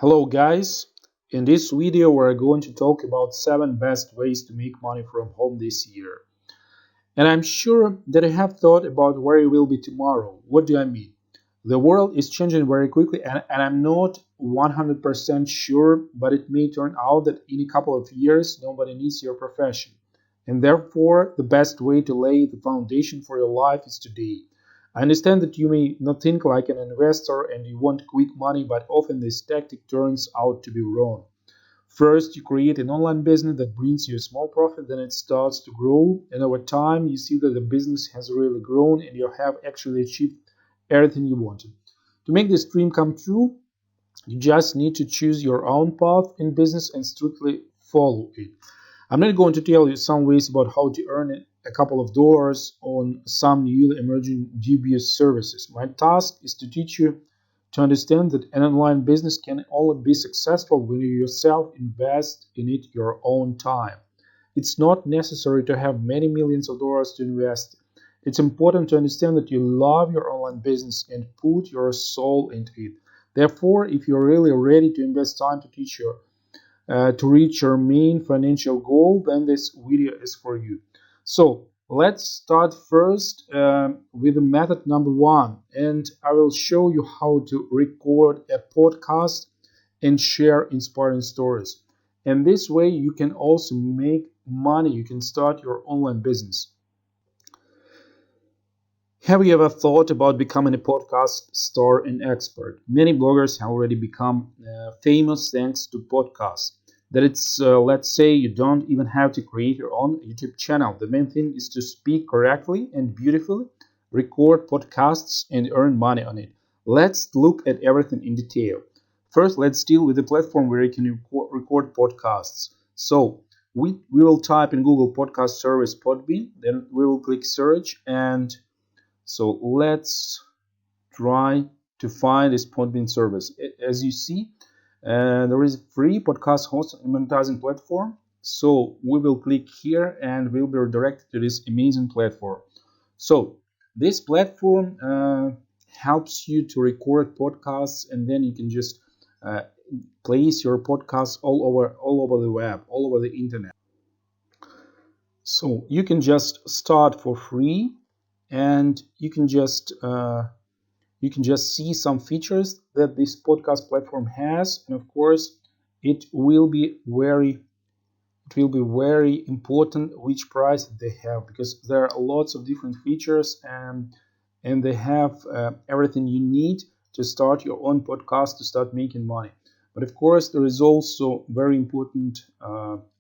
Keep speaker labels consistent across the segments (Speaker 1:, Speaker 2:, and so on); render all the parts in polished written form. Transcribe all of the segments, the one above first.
Speaker 1: Hello guys, in this video we're going to talk about 7 best ways to make money from home this year. And I'm sure that you have thought about where you will be tomorrow. What do I mean? The world is changing very quickly and I'm not 100% sure, but it may turn out that in a couple of years nobody needs your profession. And therefore, the best way to lay the foundation for your life is today. I understand that you may not think like an investor and you want quick money, but often this tactic turns out to be wrong. First, you create an online business that brings you a small profit, then it starts to grow, and over time, you see that the business has really grown and you have actually achieved everything you wanted. To make this dream come true, you just need to choose your own path in business and strictly follow it. I'm not going to tell you some ways about how to earn a couple of dollars on some newly emerging dubious services. My task is to teach you to understand that an online business can only be successful when you yourself invest in it your own time. It's not necessary to have many millions of dollars to invest. It's important to understand that you love your online business and put your soul into it. Therefore, if you're really ready to invest time to reach your main financial goal, then this video is for you. So let's start first with the method number 1, and I will show you how to record a podcast and share inspiring stories. And this way you can also make money. You can start your online business. Have you ever thought about becoming a podcast star and expert? Many bloggers have already become famous thanks to podcasts. That let's say you don't even have to create your own YouTube channel. The main thing is to speak correctly and beautifully, record podcasts, and earn money on it. Let's look at everything in detail. First, let's deal with the platform where you can record podcasts. So we will type in Google Podcast Service Podbean, then we will click search, and so let's try to find this Podbean service. As you see, there is a free podcast host and monetizing platform. So we will click here and we'll be redirected to this amazing platform. So this platform helps you to record podcasts, and then you can just place your podcasts all over the web, all over the internet. So you can just start for free, and you can just see some features that this podcast platform has, and of course it will be very important which price they have, because there are lots of different features, and they have everything you need to start your own podcast, to start making money. But of course there is also very important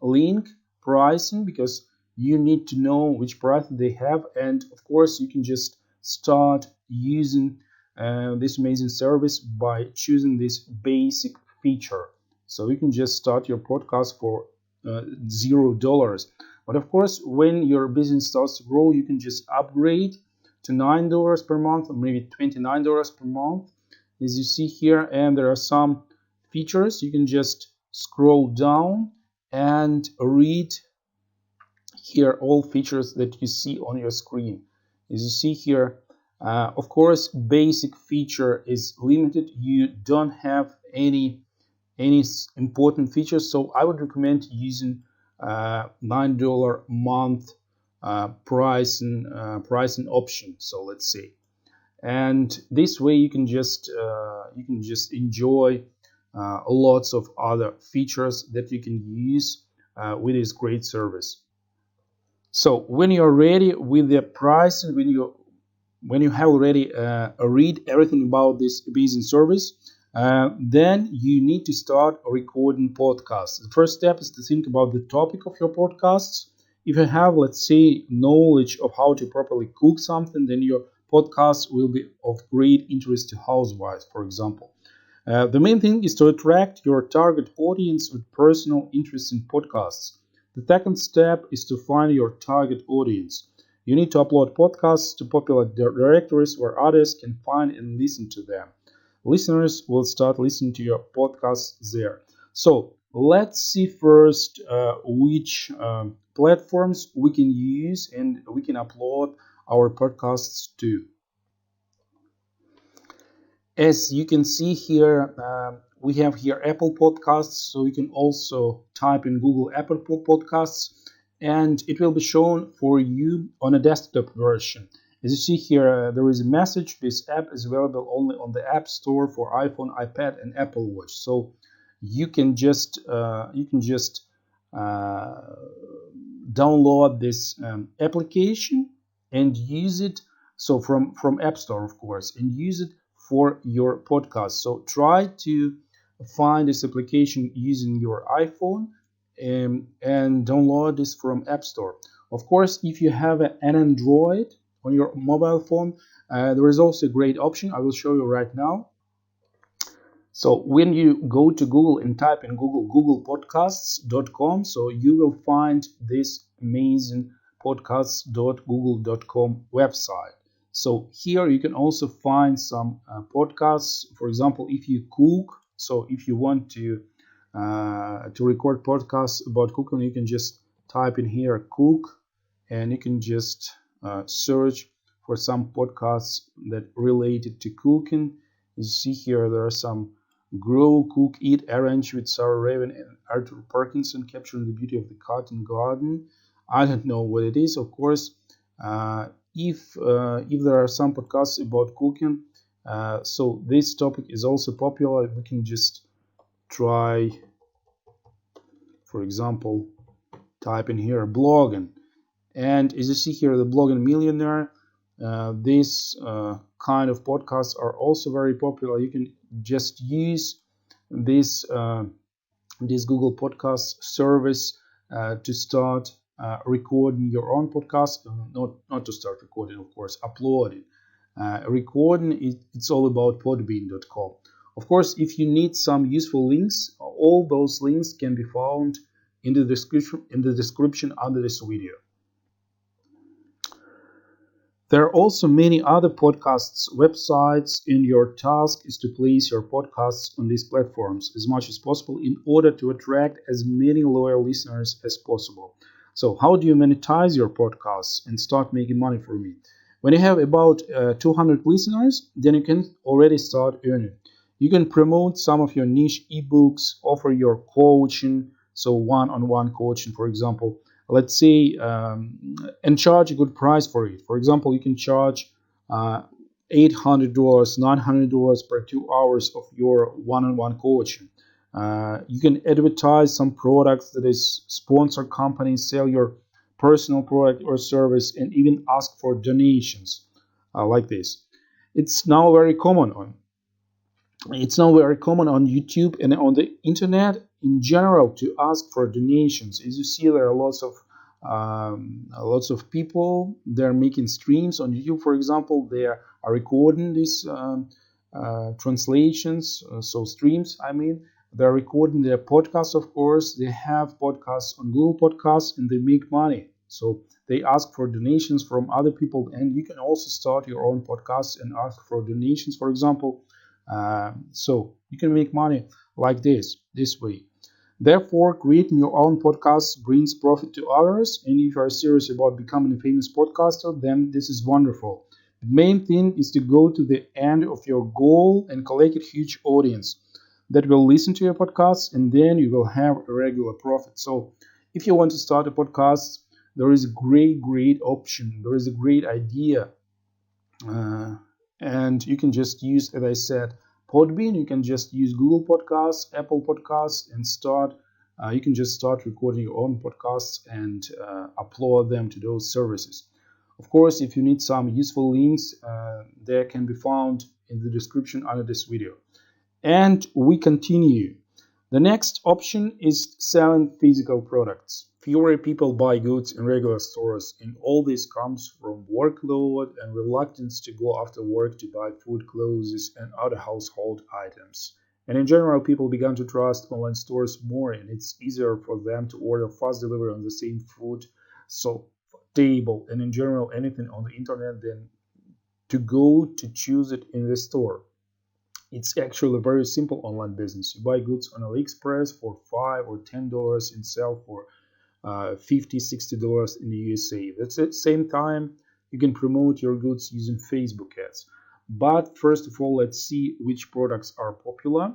Speaker 1: link pricing, because you need to know which price they have, and of course you can just start using this amazing service by choosing this basic feature. So you can just start your podcast for $0. But of course, when your business starts to grow, you can just upgrade to $9 per month, or maybe $29 per month, as you see here. And there are some features. You can just scroll down and read here all features that you see on your screen. As you see here, of course, basic feature is limited. You don't have any important features, so I would recommend using $9 month pricing option. So let's say, and this way you can just enjoy lots of other features that you can use with this great service. So when you're ready with the price, and when you have already read everything about this amazing service, then you need to start recording podcasts. The first step is to think about the topic of your podcasts. If you have, let's say, knowledge of how to properly cook something, then your podcast will be of great interest to housewives, for example. The main thing is to attract your target audience with personal interest in podcasts. The second step is to find your target audience. You need to upload podcasts to popular directories where others can find and listen to them. Listeners will start listening to your podcasts there. So let's see first which platforms we can use and we can upload our podcasts to. As you can see here, we have here Apple Podcasts, so you can also type in Google Apple Podcasts, and it will be shown for you on a desktop version. As you see here, there is a message. This app is available only on the App Store for iPhone, iPad, and Apple Watch. So you can just uh, download this application and use it. So from App Store, of course, and use it for your podcast. So try to find this application using your iPhone, and download this from App Store. Of course, if you have an Android on your mobile phone, there is also a great option I will show you right now. So when you go to Google and type in googlepodcasts.com, so you will find this amazing podcasts.google.com website. So here you can also find some podcasts. For example, if you cook, so if you want to record podcasts about cooking, you can just type in here cook, and you can just search for some podcasts that related to cooking. You see here there are some Grow, Cook, Eat, Arrange with Sarah Raven and Arthur Parkinson, capturing the beauty of the cotton garden. I don't know what it is, of course. If there are some podcasts about cooking, so this topic is also popular. We can just try, for example, type in here blogging, and as you see here, the blogging millionaire. These kind of podcasts are also very popular. You can just use this this Google Podcast service to start recording your own podcast. Not to start recording, of course, uploading. Recording it's all about podbean.com. Of course, if you need some useful links, all those links can be found in the description under this video. There are also many other podcasts websites, and your task is to place your podcasts on these platforms as much as possible in order to attract as many loyal listeners as possible. So how do you monetize your podcasts and start making money from it? When you have about 200 listeners, then you can already start earning. You can promote some of your niche ebooks, offer your coaching, so one-on-one coaching, for example, let's say, and charge a good price for it. For example, you can charge $800, $900 per 2 hours of your one-on-one coaching. You can advertise some products, that is, sponsor companies, sell your personal product or service, and even ask for donations like this. It's now very common on YouTube and on the internet in general to ask for donations. As you see, there are lots of people. They're making streams on YouTube, for example. They are recording these translations, so streams. I mean, they're recording their podcasts. Of course, they have podcasts on Google Podcasts, and they make money. So they ask for donations from other people, and you can also start your own podcast and ask for donations, for example. So you can make money like this way. Therefore, creating your own podcast brings profit to others, and if you are serious about becoming a famous podcaster, then this is wonderful. The main thing is to go to the end of your goal and collect a huge audience that will listen to your podcast, and then you will have a regular profit. So if you want to start a podcast, there is a great option. There is a great idea. And you can just use, as I said, Podbean. You can just use Google Podcasts, Apple Podcasts, and start. You can just start recording your own podcasts and upload them to those services. Of course, if you need some useful links, they can be found in the description under this video. And we continue. The next option is selling physical products. Fewer people buy goods in regular stores, and all this comes from workload and reluctance to go after work to buy food, clothes, and other household items. And in general, people began to trust online stores more, and it's easier for them to order fast delivery on the same food, so table, and in general, anything on the internet than to go to choose it in the store. It's actually a very simple online business. You buy goods on AliExpress for $5 or $10 and sell for $50, $60 in the USA. At the same time, you can promote your goods using Facebook ads. But first of all, let's see which products are popular.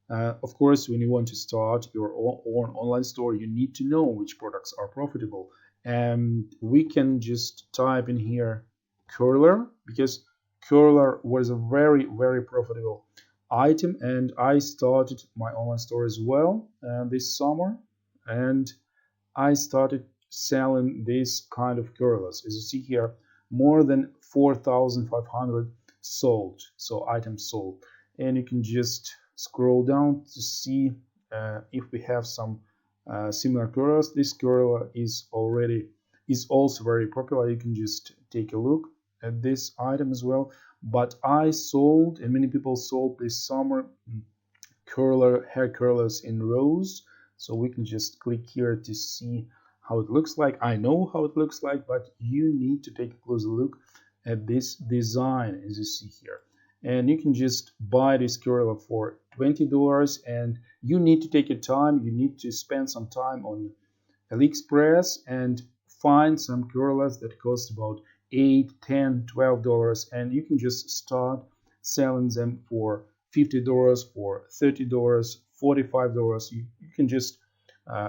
Speaker 1: Of course, when you want to start your own online store, you need to know which products are profitable. And we can just type in here curler, because curler was a very profitable item, and I started my online store as well this summer, and I started selling this kind of curlers. As you see here, more than 4,500 sold, so items sold. And you can just scroll down to see if we have some similar curlers. This curler is also very popular. You can just take a look at this item as well. But I sold, and many people sold this summer, hair curlers in rows. So we can just click here to see how it looks like. I know how it looks like, but you need to take a closer look at this design, as you see here. And you can just buy this curler for $20, and you need to take your time. You need to spend some time on AliExpress and find some curlers that cost about $8, $10, $12, and you can just start selling them for $50, for $30, $45. You can just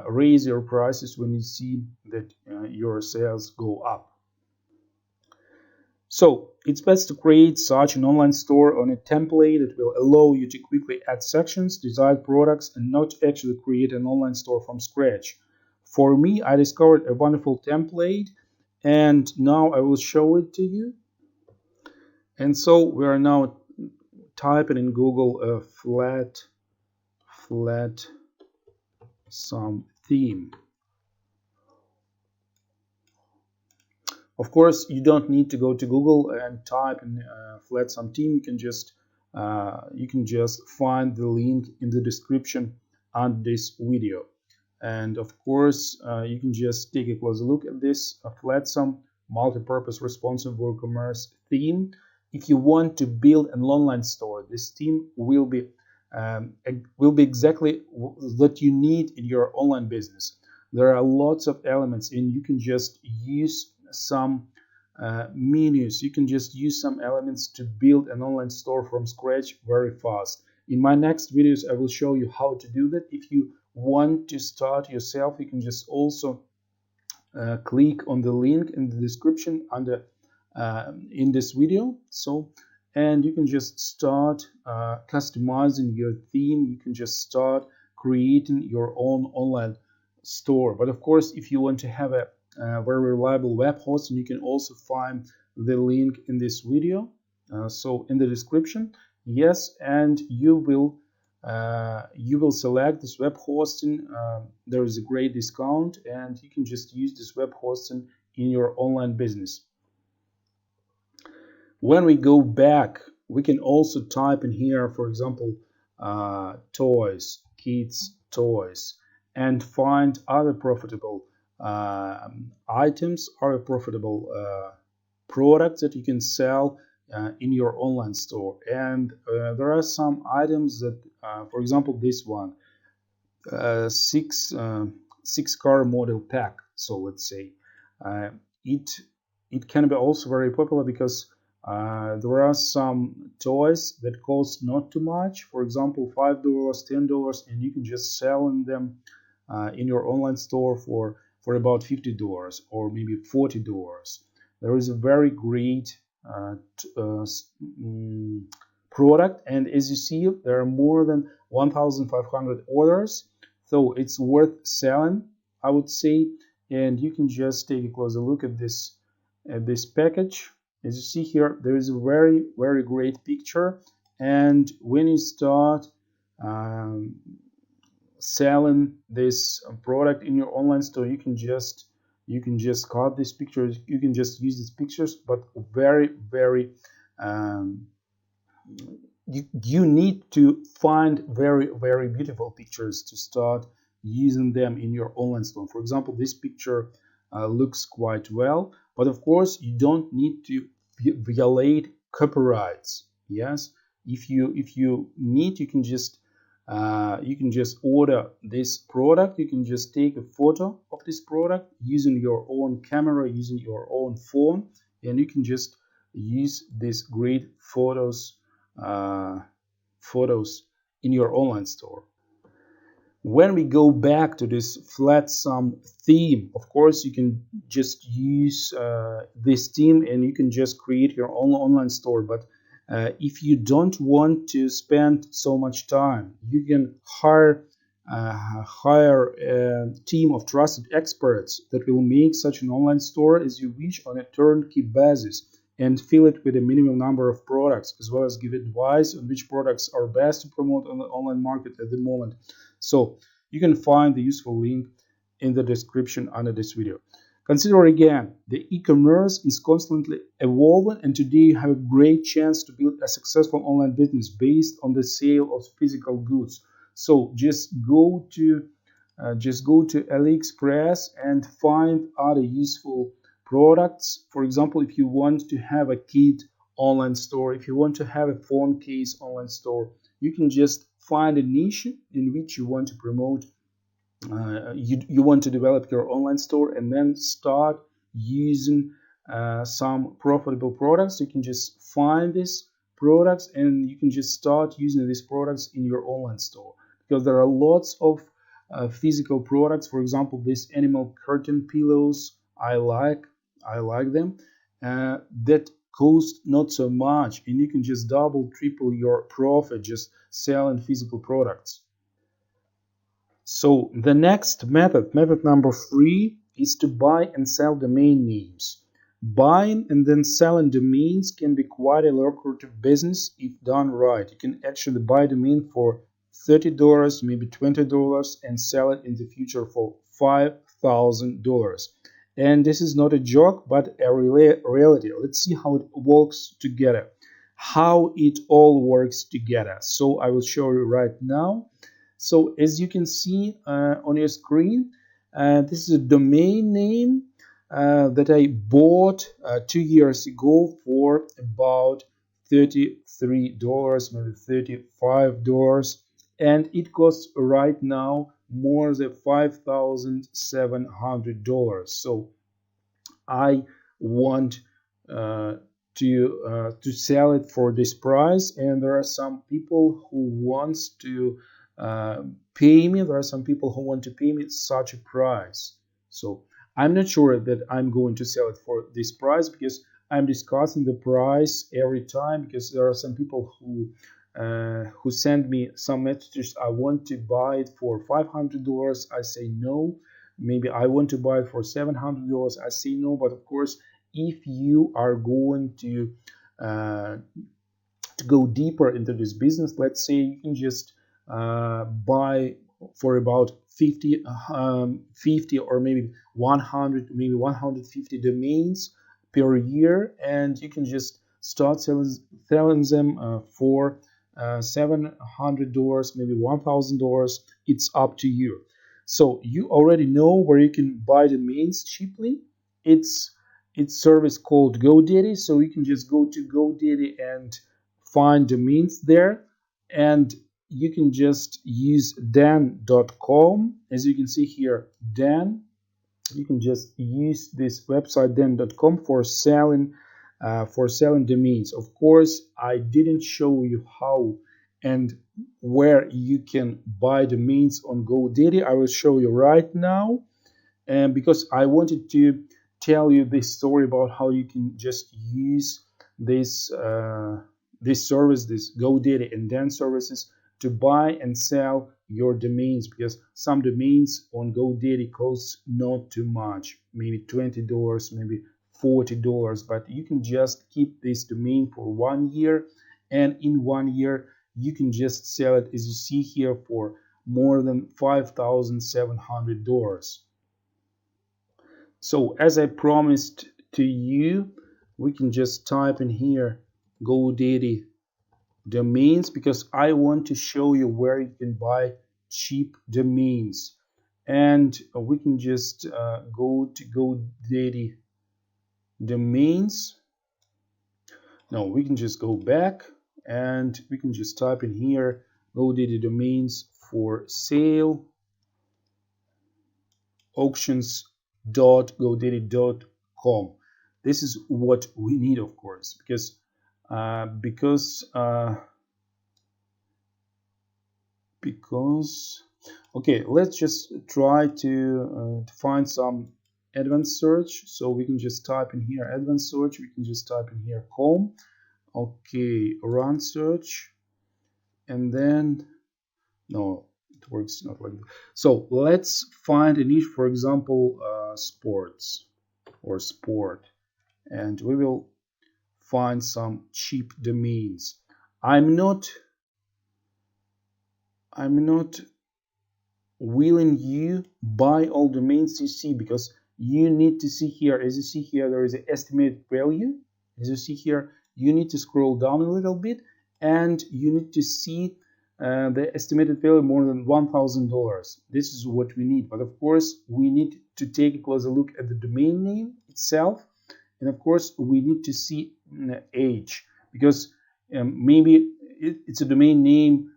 Speaker 1: raise your prices when you see that your sales go up. So it's best to create such an online store on a template that will allow you to quickly add sections, design products, and not actually create an online store from scratch. For me, I discovered a wonderful template, and now I will show it to you. And so we are now typing in Google a flat some theme. Of course, you don't need to go to Google and type in flat some theme. You can just find the link in the description on this video. And of course, you can just take a closer look at this flat some multi-purpose responsive WooCommerce theme. If you want to build an online store, this theme will be exactly what you need in your online business. There are lots of elements, and you can just use some menus. You can just use some elements to build an online store from scratch very fast. In my next videos, I will show you how to do that. If you want to start yourself, you can just also click on the link in the description under in this video. And you can just start customizing your theme. You can just start creating your own online store. But of course, if you want to have a very reliable web hosting, you can also find the link in this video. So in the description, yes, and you will select this web hosting. There is a great discount, and you can just use this web hosting in your online business. When we go back, we can also type in here, for example, toys, kids toys, and find other profitable items, or profitable products that you can sell in your online store. And there are some items that, for example, this one, six car model pack. So let's say it can be also very popular because there are some toys that cost not too much. For example, $5, $10, and you can just sell them in your online store for about $50 or maybe $40. There is a very great product, and as you see, there are more than 1,500 orders, so it's worth selling, I would say. And you can just take a closer look at this package. As you see here, there is a very great picture, and when you start selling this product in your online store, you can just cut these pictures. You can just use these pictures, but very you need to find very beautiful pictures to start using them in your online store. For example, this picture looks quite well, but of course you don't need to violate copyrights. Yes, if you need, you can just order this product. You can just take a photo of this product using your own camera, using your own phone, and you can just use these great photos in your online store. When we go back to this flat sum theme, of course, you can just use this theme and you can just create your own online store. But if you don't want to spend so much time, you can hire a team of trusted experts that will make such an online store as you wish on a turnkey basis and fill it with a minimum number of products, as well as give advice on which products are best to promote on the online market at the moment. So you can find the useful link in the description under this video. Consider again, the e-commerce is constantly evolving, and today you have a great chance to build a successful online business based on the sale of physical goods. So just go to AliExpress and find other useful products. For example, if you want to have a kit online store, if you want to have a phone case online store, you can just find a niche in which you want to promote. You want to develop your online store and then start using some profitable products. You can just find these products and you can just start using these products in your online store, because there are lots of physical products. For example, these animal curtain pillows, I like them, that cost not so much, and you can just double triple your profit just selling physical products. So the next method number 3, is to buy and sell domain names. Buying and then selling domains can be quite a lucrative business if done right. You can actually buy a domain for $30, maybe $20, and sell it in the future for $5,000. And this is not a joke, but a reality. Let's see how it works together, how it all works together. So I will show you right now. So as you can see on your screen, this is a domain name that I bought 2 years ago for about $33, maybe $35, and it costs right now more than $5,700. So I want to sell it for this price, and there are some people who wants to pay me. There are some people who want to pay me such a price. So I'm not sure that I'm going to sell it for this price, because I'm discussing the price every time, because there are some people who send me some messages. I want to buy it for $500. I say no. Maybe I want to buy it for $700. I say no. But of course, if you are going to go deeper into this business, let's say you can just buy for about 50 or maybe 100, maybe 150 domains per year, and you can just start selling them for $700, maybe $1,000. It's up to you. So you already know where you can buy domains cheaply. It's service called GoDaddy. So you can just go to GoDaddy and find domains there, and you can just use dan.com. As you can see here, Dan, you can just use this website dan.com for selling domains. Of course, I didn't show you how and where you can buy domains on GoDaddy. I will show you right now, and because I wanted to tell you this story about how you can just use this service, this GoDaddy and Dan services, to buy and sell your domains, because some domains on GoDaddy costs not too much, maybe $20, maybe $40, but you can just keep this domain for 1 year, and in 1 year you can just sell it, as you see here, for more than $5,700. So as I promised to you, we can just type in here GoDaddy domains, because I want to show you where you can buy cheap domains. And we can just go to GoDaddy domains. No, we can just go back and we can just type in here GoDaddy domains for sale, auctions.godaddy.com. This is what we need, of course, because okay, let's just try to find some advanced search. So we can just type in here advanced search. We can just type in here home. Okay, run search, and then no, it works not like that. So let's find a niche, for example, sports or sport, and we will find some cheap domains. I'm not willing you buy all domains you see, because you need to see here, as you see here, there is an estimated value. As you see here, you need to scroll down a little bit, and you need to see the estimated value more than $1,000. This is what we need. But of course, we need to take a closer look at the domain name itself, and of course, we need to see age, because maybe it's a domain name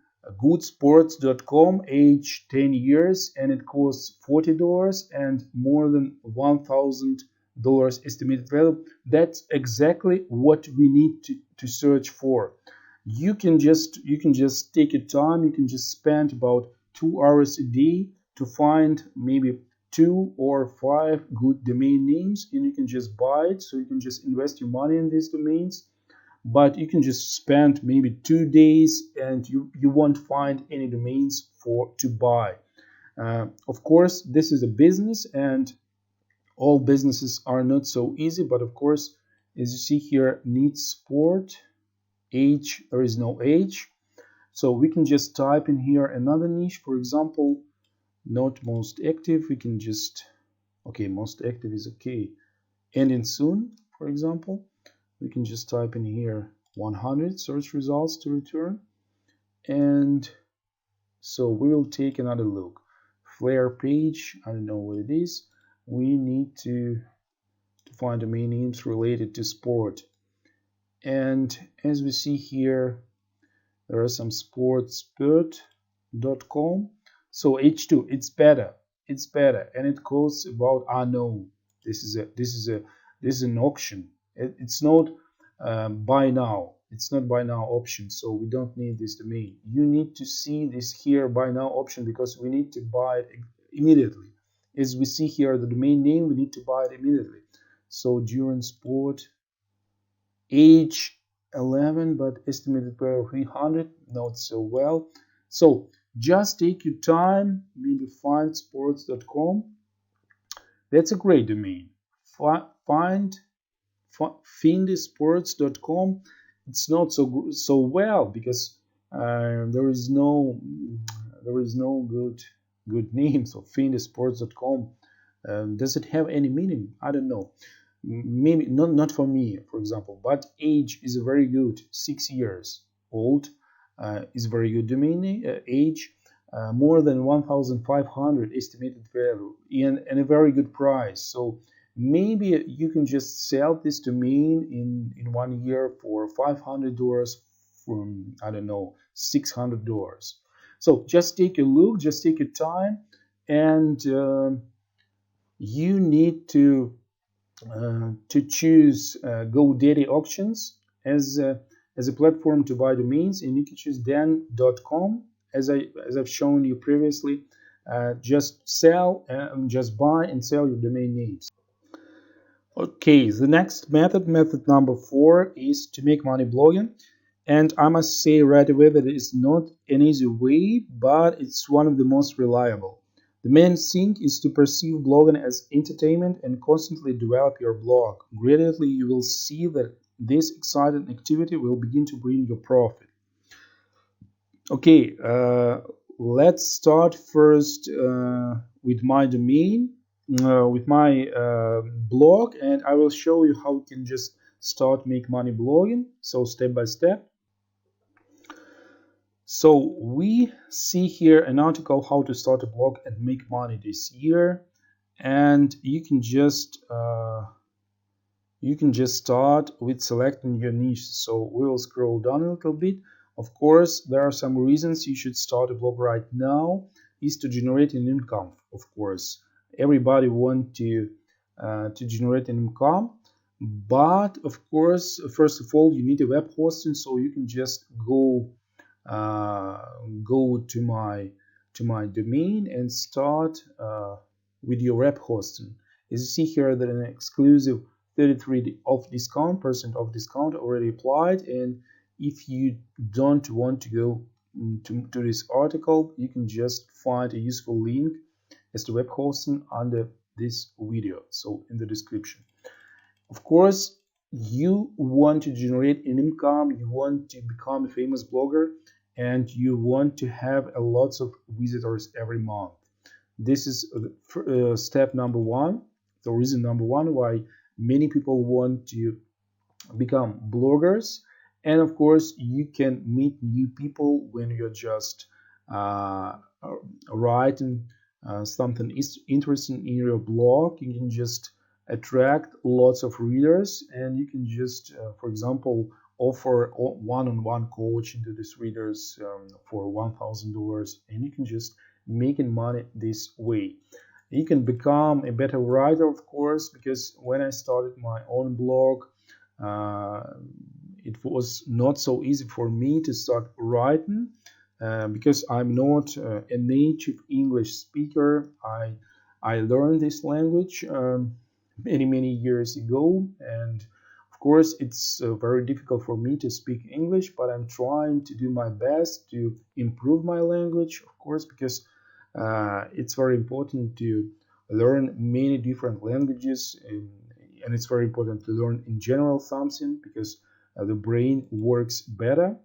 Speaker 1: goodsports.com, age 10 years, and it costs $40 and more than $1,000 estimated value. That's exactly what we need to search for. You can just take your time. You can just spend about 2 hours a day to find maybe 2 or 5 good domain names, and you can just buy it. So you can just invest your money in these domains, but you can just spend maybe 2 days and you won't find any domains to buy. Of course, this is a business, and all businesses are not so easy, but of course, as you see here, needs sport, age, there is no age. So we can just type in here another niche, for example, not most active. We can just, okay, most active is okay, ending soon, for example. We can just type in here 100 search results to return, and so we will take another look. Flare page, I don't know what it is. We need to find domain names related to sport, and as we see here, there are some sportspurt.com. So H2, it's better, and it costs about, no, this is an auction. It's not buy now. It's not buy now option, so we don't need this domain. You need to see this here buy now option, because we need to buy it immediately. As we see here the domain name, we need to buy it immediately. So during sport, age 11, but estimated value 300, not so well. So just take your time, maybe find sports.com. That's a great domain. Find findysports.com. It's not so well, because there is no good name. So findysports.com, does it have any meaning? I don't know. Maybe not for me, for example. But age is very good. 6 years old is very good domain name. Age more than 1,500 estimated value, and a very good price. So maybe you can just sell this domain in 1 year for $500 from, I don't know, $600. So just take a look, just take your time, and you need to choose GoDaddy Auctions as a platform to buy domains, and you can choose dan.com as I've shown you previously. Just buy and sell your domain names. Okay, the next method number 4, is to make money blogging. And I must say right away that it's not an easy way, but it's one of the most reliable. The main thing is to perceive blogging as entertainment and constantly develop your blog. Gradually, you will see that this exciting activity will begin to bring you profit. Okay, let's start first with my domain, with my blog, and I will show you how you can just start make money blogging. So step by step. So we see here an article how to start a blog and make money this year, and you can just start with selecting your niche. So we will scroll down a little bit. Of course, there are some reasons you should start a blog right now. Is to generate an income. Of course, everybody want to generate an income, But of course, first of all, you need a web hosting, so you can just uh, go to my domain and start with your web hosting. As you see here, that an exclusive 33 off discount percent off discount already applied, and if you don't want to go to this article, you can just find a useful link as to web hosting under this video, so in the description. Of course, you want to generate an income, you want to become a famous blogger, and you want to have a lots of visitors every month. This is step number one, the reason number one why many people want to become bloggers. And of course, you can meet new people when you're just uh, writing something interesting in your blog. You can just attract lots of readers, and you can just for example, offer one-on-one coaching to these readers for $1,000, and you can just making money this way. You can become a better writer, of course, because when I started my own blog, uh, it was not so easy for me to start writing because I'm not a native English speaker. I learned this language many years ago, and of course it's very difficult for me to speak English, but I'm trying to do my best to improve my language, of course, because it's very important to learn many different languages, and it's very important to learn in general something because the brain works better,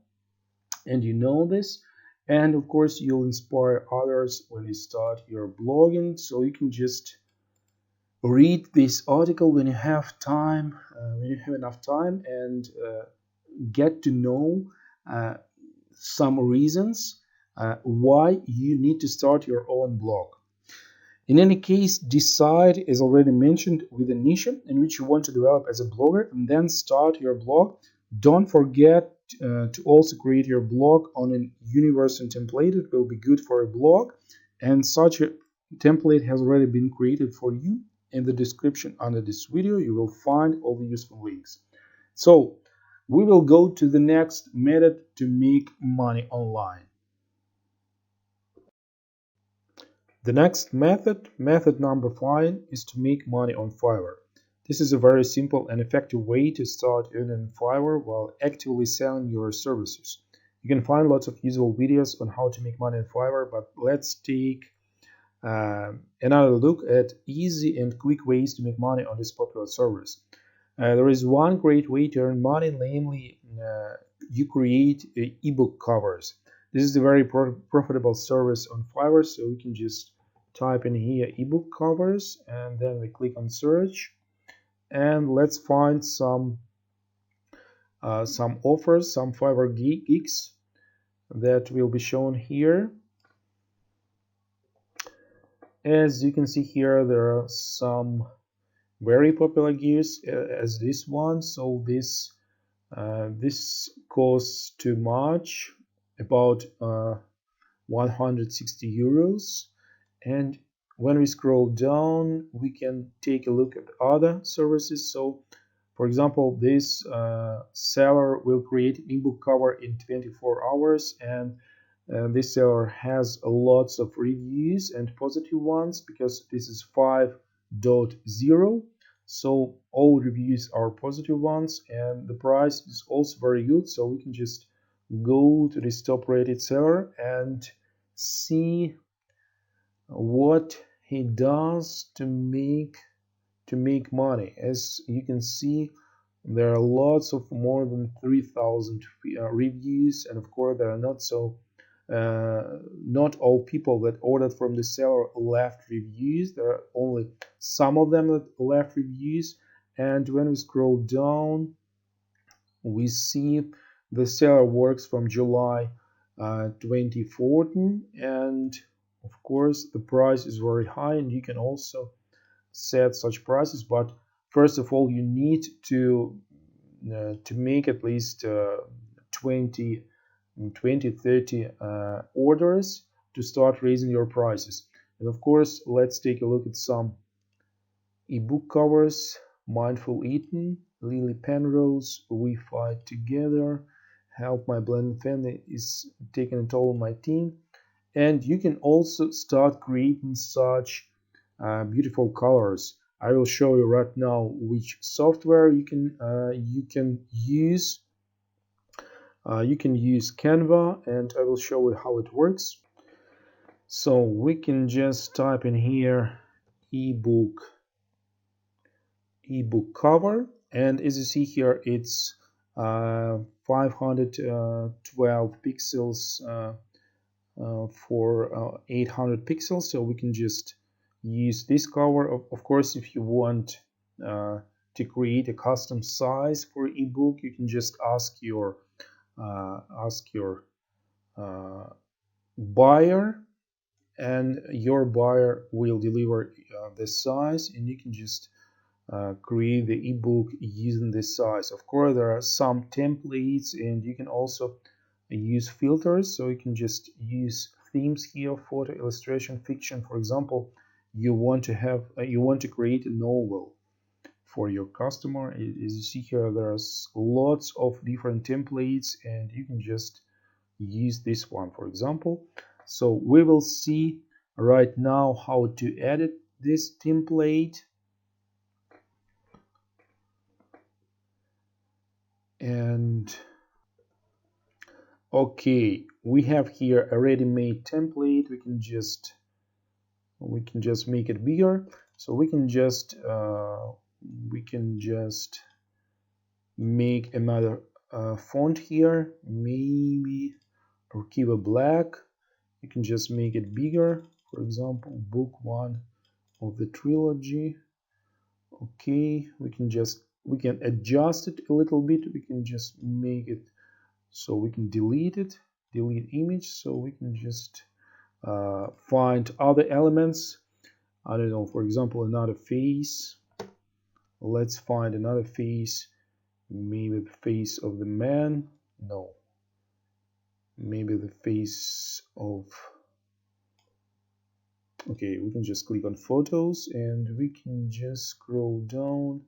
Speaker 1: and you know this. And of course, you'll inspire others when you start your blogging, so you can just read this article when you have time, when you have enough time, and get to know uh, some reasons why you need to start your own blog. In any case, decide, as already mentioned, with a niche in which you want to develop as a blogger, and then start your blog. Don't forget to also create your blog on a universal template. It will be good for a blog, and such a template has already been created for you. In the description under this video, you will find all the useful links. So, we will go to the next method to make money online. The next method number 5, is to make money on Fiverr. This is a very simple and effective way to start earning Fiverr while actively selling your services. You can find lots of useful videos on how to make money on Fiverr, but let's take another look at easy and quick ways to make money on this popular service. There is one great way to earn money, namely you create ebook covers. This is a very profitable service on Fiverr, so you can just type in here ebook covers, and then we click on search, and let's find some offers, some Fiverr gigs that will be shown here. As you can see here, there are some very popular gigs as this one. So this costs too much, about 160 euros. And when we scroll down, we can take a look at other services. So for example, this seller will create an ebook cover in 24 hours, and this seller has lots of reviews and positive ones because this is 5.0. So all reviews are positive ones, and the price is also very good. So we can just go to this top rated seller and see what he does to make money. As you can see, there are lots of more than 3,000 reviews, and of course there are not all people that ordered from the seller left reviews. There are only some of them that left reviews, and when we scroll down, we see the seller works from July 2014, and of course the price is very high, and you can also set such prices. But first of all, you need to make at least 20 30 orders to start raising your prices. And of course, let's take a look at some ebook covers. Mindful eating, Lily Penrose, we fight together. Help my blended family is taking a toll on my team. And you can also start creating such beautiful colors. I will show you right now which software you can use. You can use Canva, and I will show you how it works. So we can just type in here ebook cover, and as you see here, it's 512 pixels for 800 pixels. So we can just use this cover. Of course, if you want to create a custom size for ebook, you can just ask your buyer, and your buyer will deliver the size, and you can just create the ebook using this size. Of course, there are some templates, and you can also use filters. So you can just use themes here: photo, illustration, fiction. For example, you want to create a novel for your customer. As you see here, there's lots of different templates, and you can just use this one, for example. So we will see right now how to edit this template. And okay, we have here a ready-made template. We can just make it bigger. So we can just make another font here, maybe Archiva Black. You can just make it bigger. For example, book 1 of the trilogy. Okay, we can adjust it a little bit. We can just make it so we can delete image. So we can just find other elements. I don't know, for example, another face. Let's find another face. Maybe the face of the man. No. Maybe the face of... Okay, we can just click on photos, and we can just scroll down.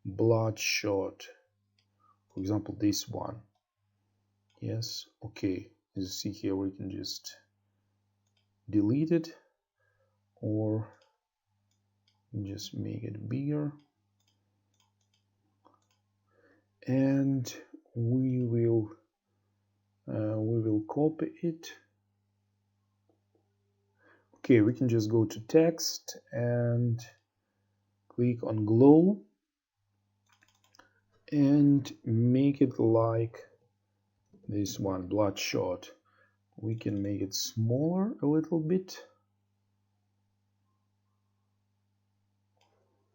Speaker 1: Bloodshot. For example, this one. Yes. Okay. As you see here, we can just delete it, or just make it bigger, and we will copy it. Okay, we can just go to text and click on glow and make it like this one, bloodshot. We can make it smaller a little bit.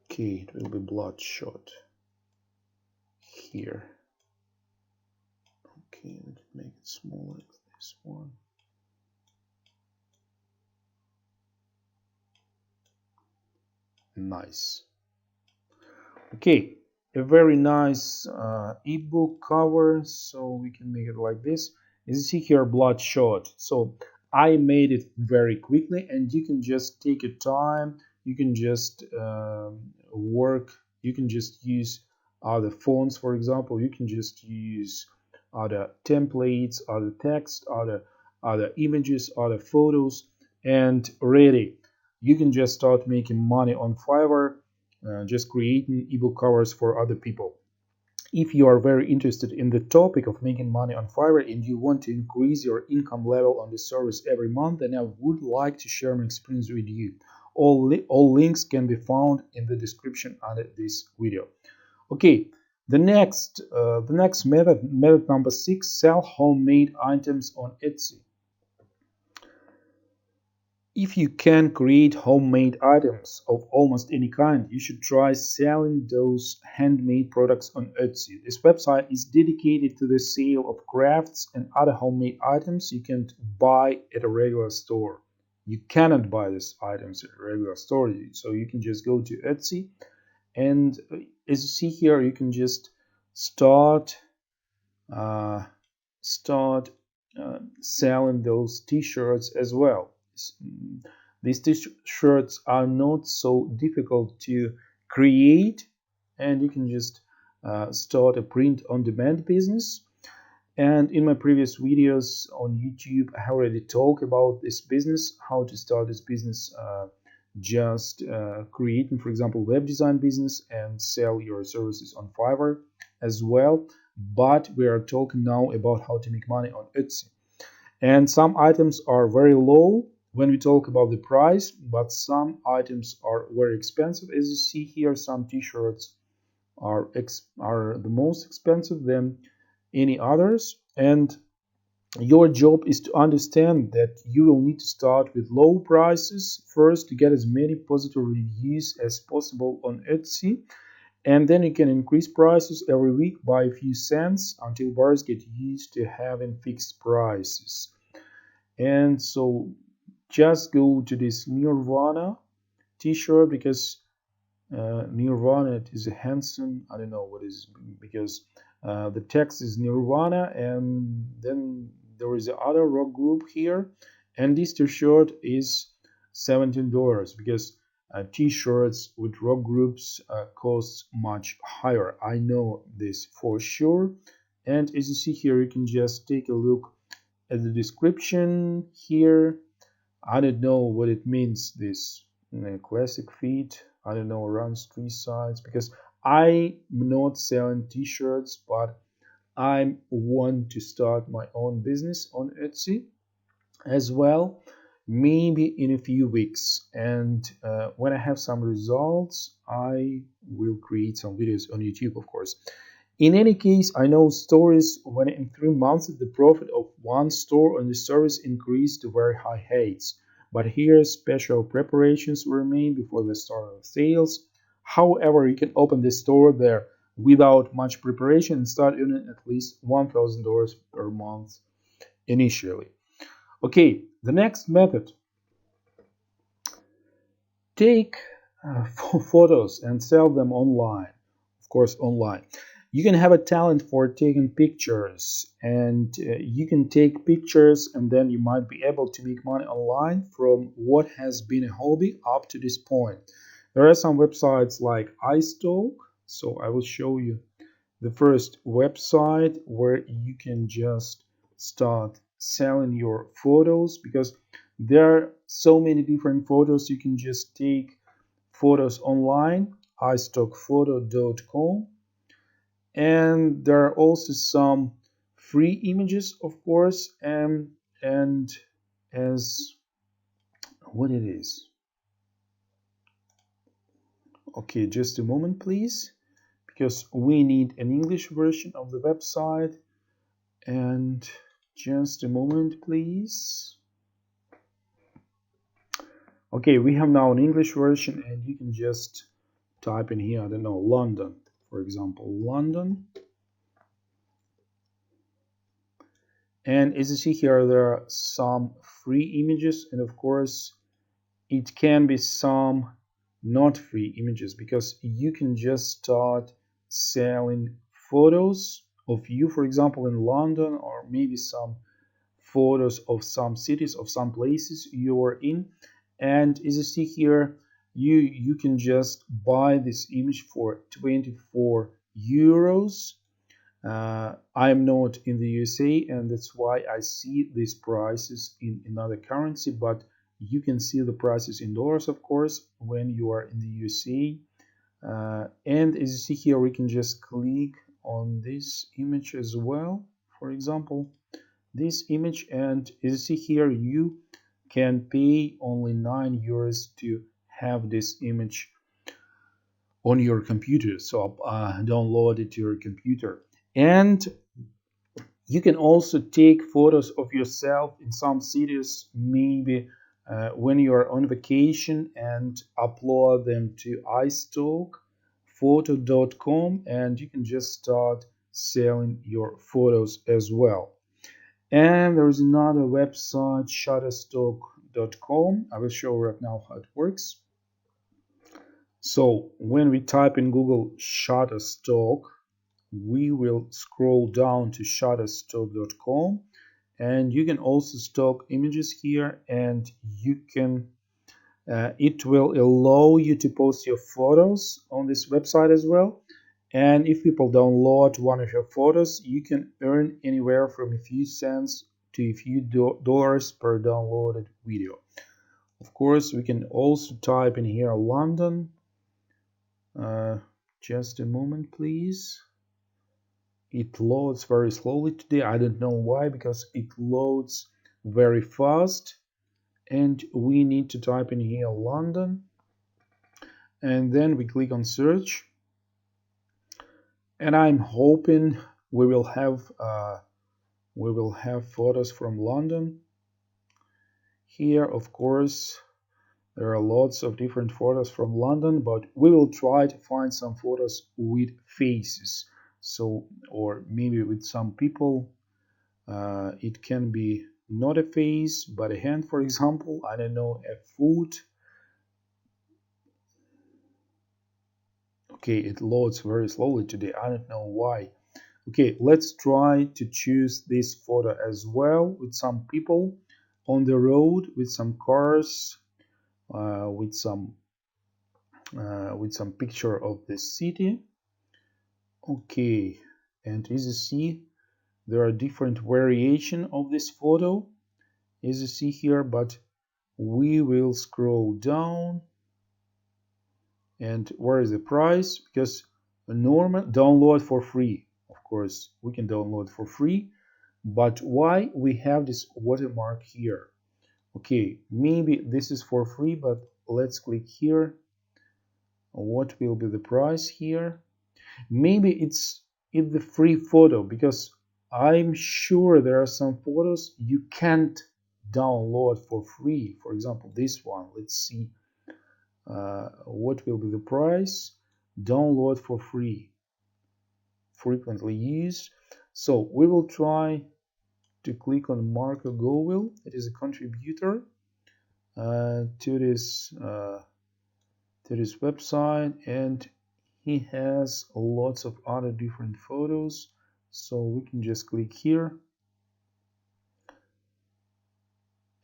Speaker 1: Okay, it will be bloodshot here. Okay, we can make it smaller like this one. Nice. Okay, a very nice ebook cover. So we can make it like this. As you see here, bloodshot. So I made it very quickly, and you can just take your time. You can just work. You can just use other fonts, for example. You can just use other templates, other text, other images, other photos, and ready. You can just start making money on Fiverr, just creating ebook covers for other people. If you are very interested in the topic of making money on Fiverr and you want to increase your income level on the service every month, then I would like to share my experience with you. All links can be found in the description under this video. Okay, the next method number 6: sell homemade items on Etsy. If you can create homemade items of almost any kind, you should try selling those handmade products on Etsy. This website is dedicated to the sale of crafts and other homemade items you can't buy at a regular store. You cannot buy these items at a regular store, so you can just go to Etsy, and as you see here, you can just start selling those t-shirts as well. These t-shirts are not so difficult to create, and you can just start a print-on-demand business. And in my previous videos on YouTube, I already talked about this business, how to start this business, just creating, for example, web design business and sell your services on Fiverr as well. But we are talking now about how to make money on Etsy. And some items are very low when we talk about the price, but some items are very expensive. As you see here, some t-shirts are the most expensive than any others, and your job is to understand that you will need to start with low prices first to get as many positive reviews as possible on Etsy, and then you can increase prices every week by a few cents until buyers get used to having fixed prices. And so just go to this Nirvana t-shirt, because Nirvana is a handsome, I don't know what is, because the text is Nirvana, and then there is another rock group here, and this t-shirt is $17, because t-shirts with rock groups cost much higher. I know this for sure. And as you see here, you can just take a look at the description here. I don't know what it means, this classic feet. I don't know, runs 3 sides, because I'm not selling t-shirts, but I want to start my own business on Etsy as well, maybe in a few weeks. And when I have some results, I will create some videos on YouTube, of course. In any case, I know stories when in 3 months the profit of one store on the service increased to very high heights. But here special preparations remain before the start of sales. However, you can open the store there without much preparation and start earning at least $1,000 per month initially. Okay, the next method. Take photos and sell them online. Of course, online. You can have a talent for taking pictures, and you can take pictures, and then you might be able to make money online from what has been a hobby up to this point. There are some websites like iStock, so I will show you the first website where you can just start selling your photos, because there are so many different photos. You can just take photos online, iStockphoto.com. And there are also some free images, of course, and as what it is. Okay, just a moment, please, because we need an English version of the website. And just a moment, please. Okay, we have now an English version, and you can just type in here, I don't know, London, for example, London. And as you see here, there are some free images, and of course it can be some not free images, because you can just start selling photos of you, for example, in London, or maybe some photos of some cities, of some places you are in. And as you see here, you can just buy this image for 24 euros. I'm not in the USA, and that's why I see these prices in another currency, but you can see the prices in dollars, of course, when you are in the USA. And as you see here, we can just click on this image as well, for example, this image, and as you see here, you can pay only 9 euros to have this image on your computer, so download it to your computer. And you can also take photos of yourself in some cities, maybe when you are on vacation, and upload them to iStockphoto.com, and you can just start selling your photos as well. And there is another website, shutterstock.com. I will show right now how it works. So when we type in Google Shutterstock, we will scroll down to shutterstock.com, and you can also stock images here, and you can it will allow you to post your photos on this website as well. And if people download one of your photos, you can earn anywhere from a few cents to a few dollars per downloaded video. Of course, we can also type in here London. Just a moment, please. It loads very slowly today. I don't know why, because it loads very fast. And we need to type in here London. And then we click on search. And I'm hoping we will have photos from London. Here, of course, there are lots of different photos from London, but we will try to find some photos with faces. So, or maybe with some people, it can be not a face, but a hand, for example. I don't know, a foot. Okay, it loads very slowly today. I don't know why. Okay, let's try to choose this photo as well with some people on the road, with some cars, with some picture of the city. Okay, and as you see, there are different variation of this photo, as you see here, but we will scroll down. And where is the price? Because a normal download for free, of course, we can download for free. But why we have this watermark here? Okay, maybe this is for free, but let's click here. What will be the price here? Maybe it's the free photo, because I'm sure there are some photos you can't download for free. For example, this one. Let's see what will be the price. Download for free, frequently used. So we will try to click on Marco Govil. It is a contributor to this website, and he has lots of other different photos. So we can just click here,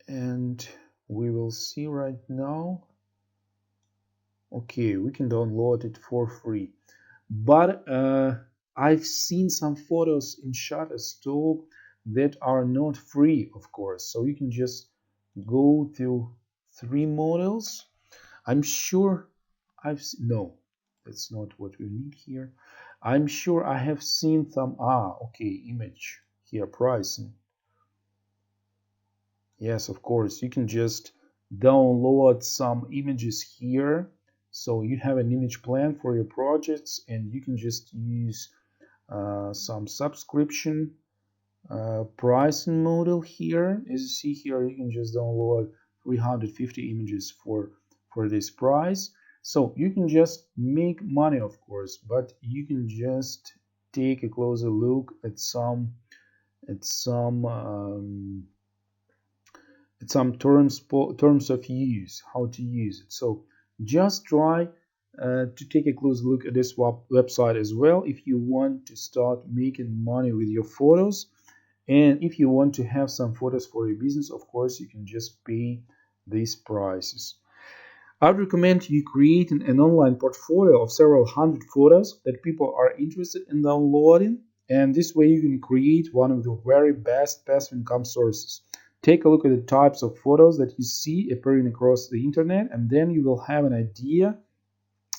Speaker 1: and we will see right now. Okay, we can download it for free, but I've seen some photos in Shutterstock that are not free, of course. So you can just go to 3 models. I'm sure no, that's not what we need here. I'm sure I have seen some. Okay, image here, pricing. Yes, of course, you can just download some images here. So you have an image plan for your projects, and you can just use some subscription pricing model here. As you see here, you can just download 350 images for this price. So you can just make money, of course, but you can just take a closer look at some terms of use, how to use it. So just try to take a close look at this website as well if you want to start making money with your photos. And if you want to have some photos for your business, of course, you can just pay these prices. I'd recommend you creating an online portfolio of several hundred photos that people are interested in downloading, and this way you can create one of the very best passive income sources. Take a look at the types of photos that you see appearing across the internet, and then you will have an idea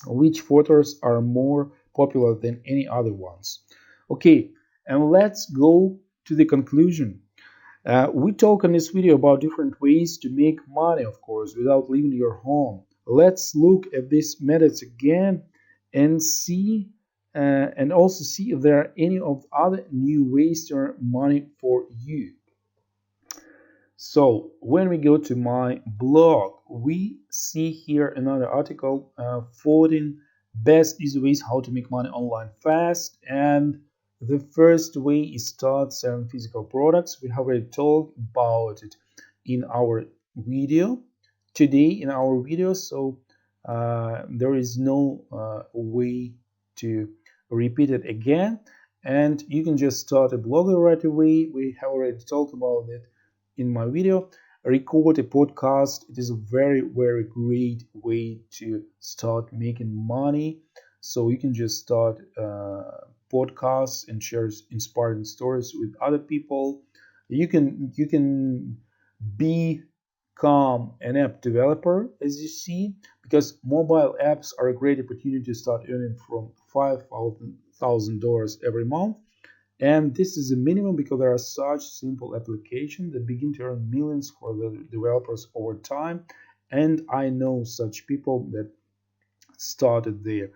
Speaker 1: which photos are more popular than any other ones. Okay, and let's go to the conclusion. We talk in this video about different ways to make money, of course, without leaving your home. Let's look at these methods again and see and also see if there are any of other new ways to earn money for you. So when we go to my blog, we see here another article, 14 best easy ways how to make money online fast. And the first way is start selling physical products. We have already talked about it in our video today in our video. So there is no way to repeat it again. And you can just start a blog right away. We have already talked about it in my video. Record a podcast. It is a very, very great way to start making money. So you can just start podcasts and share inspiring stories with other people. You can become an app developer, as you see, because mobile apps are a great opportunity to start earning from $5,000 every month. And this is a minimum because there are such simple applications that begin to earn millions for the developers over time. And I know such people that started their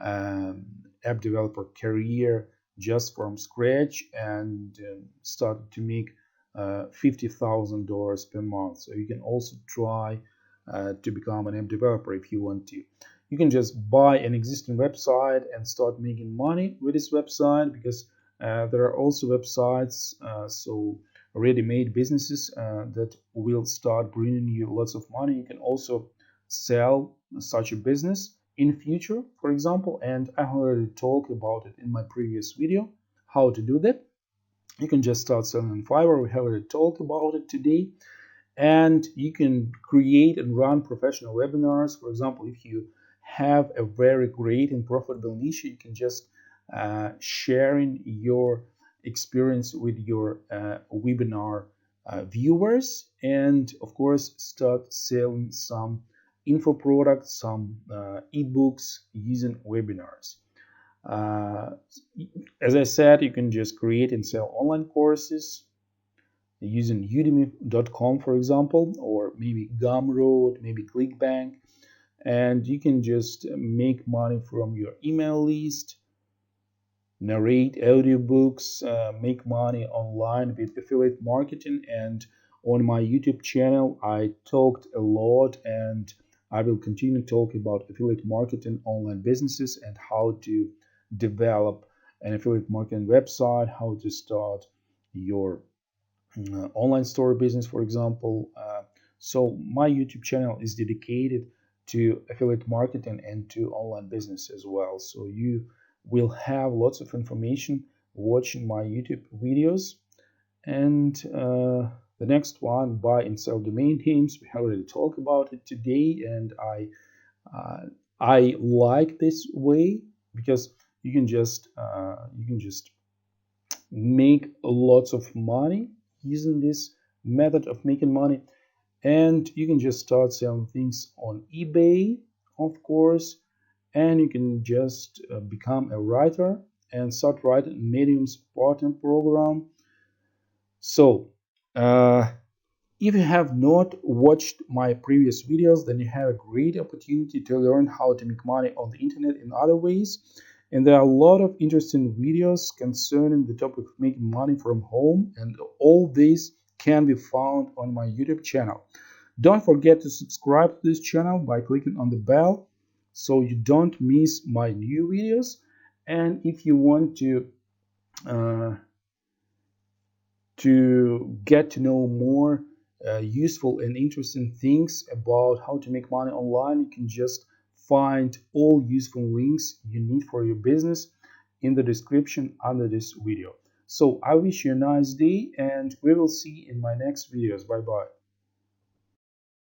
Speaker 1: um, app developer career just from scratch and started to make $50,000 per month. So you can also try to become an app developer if you want to. You can just buy an existing website and start making money with this website, because there are also websites, so ready-made businesses that will start bringing you lots of money. You can also sell such a business in future, for example, and I already talked about it in my previous video how to do that. You can just start selling on Fiverr. We have already talked about it today. And you can create and run professional webinars. For example, if you have a very great and profitable niche, you can just sharing your experience with your webinar viewers, and of course start selling some info products, some ebooks using webinars. uh, as I said, you can just create and sell online courses using udemy.com, for example, or maybe Gumroad, maybe Clickbank, and you can just make money from your email list, narrate audiobooks, make money online with affiliate marketing. And on my YouTube channel, I talked a lot, and I will continue to talk about affiliate marketing, online businesses, and how to develop an affiliate marketing website, how to start your online store business, for example. So my YouTube channel is dedicated to affiliate marketing and to online business as well. So you will have lots of information watching my YouTube videos. And the next one, buy and sell domain names. We already talked about it today, and uh, I like this way because you can just make lots of money using this method of making money. And you can just start selling things on eBay, of course, and you can just become a writer and start writing Medium's partner program. So if you have not watched my previous videos, then you have a great opportunity to learn how to make money on the internet in other ways. And there are a lot of interesting videos concerning the topic of making money from home, and all this can be found on my YouTube channel. Don't forget to subscribe to this channel by clicking on the bell so you don't miss my new videos. And if you want uh, to get to know more useful and interesting things about how to make money online, you can just find all useful links you need for your business in the description under this video. So I wish you a nice day, and we will see in my next videos. Bye bye.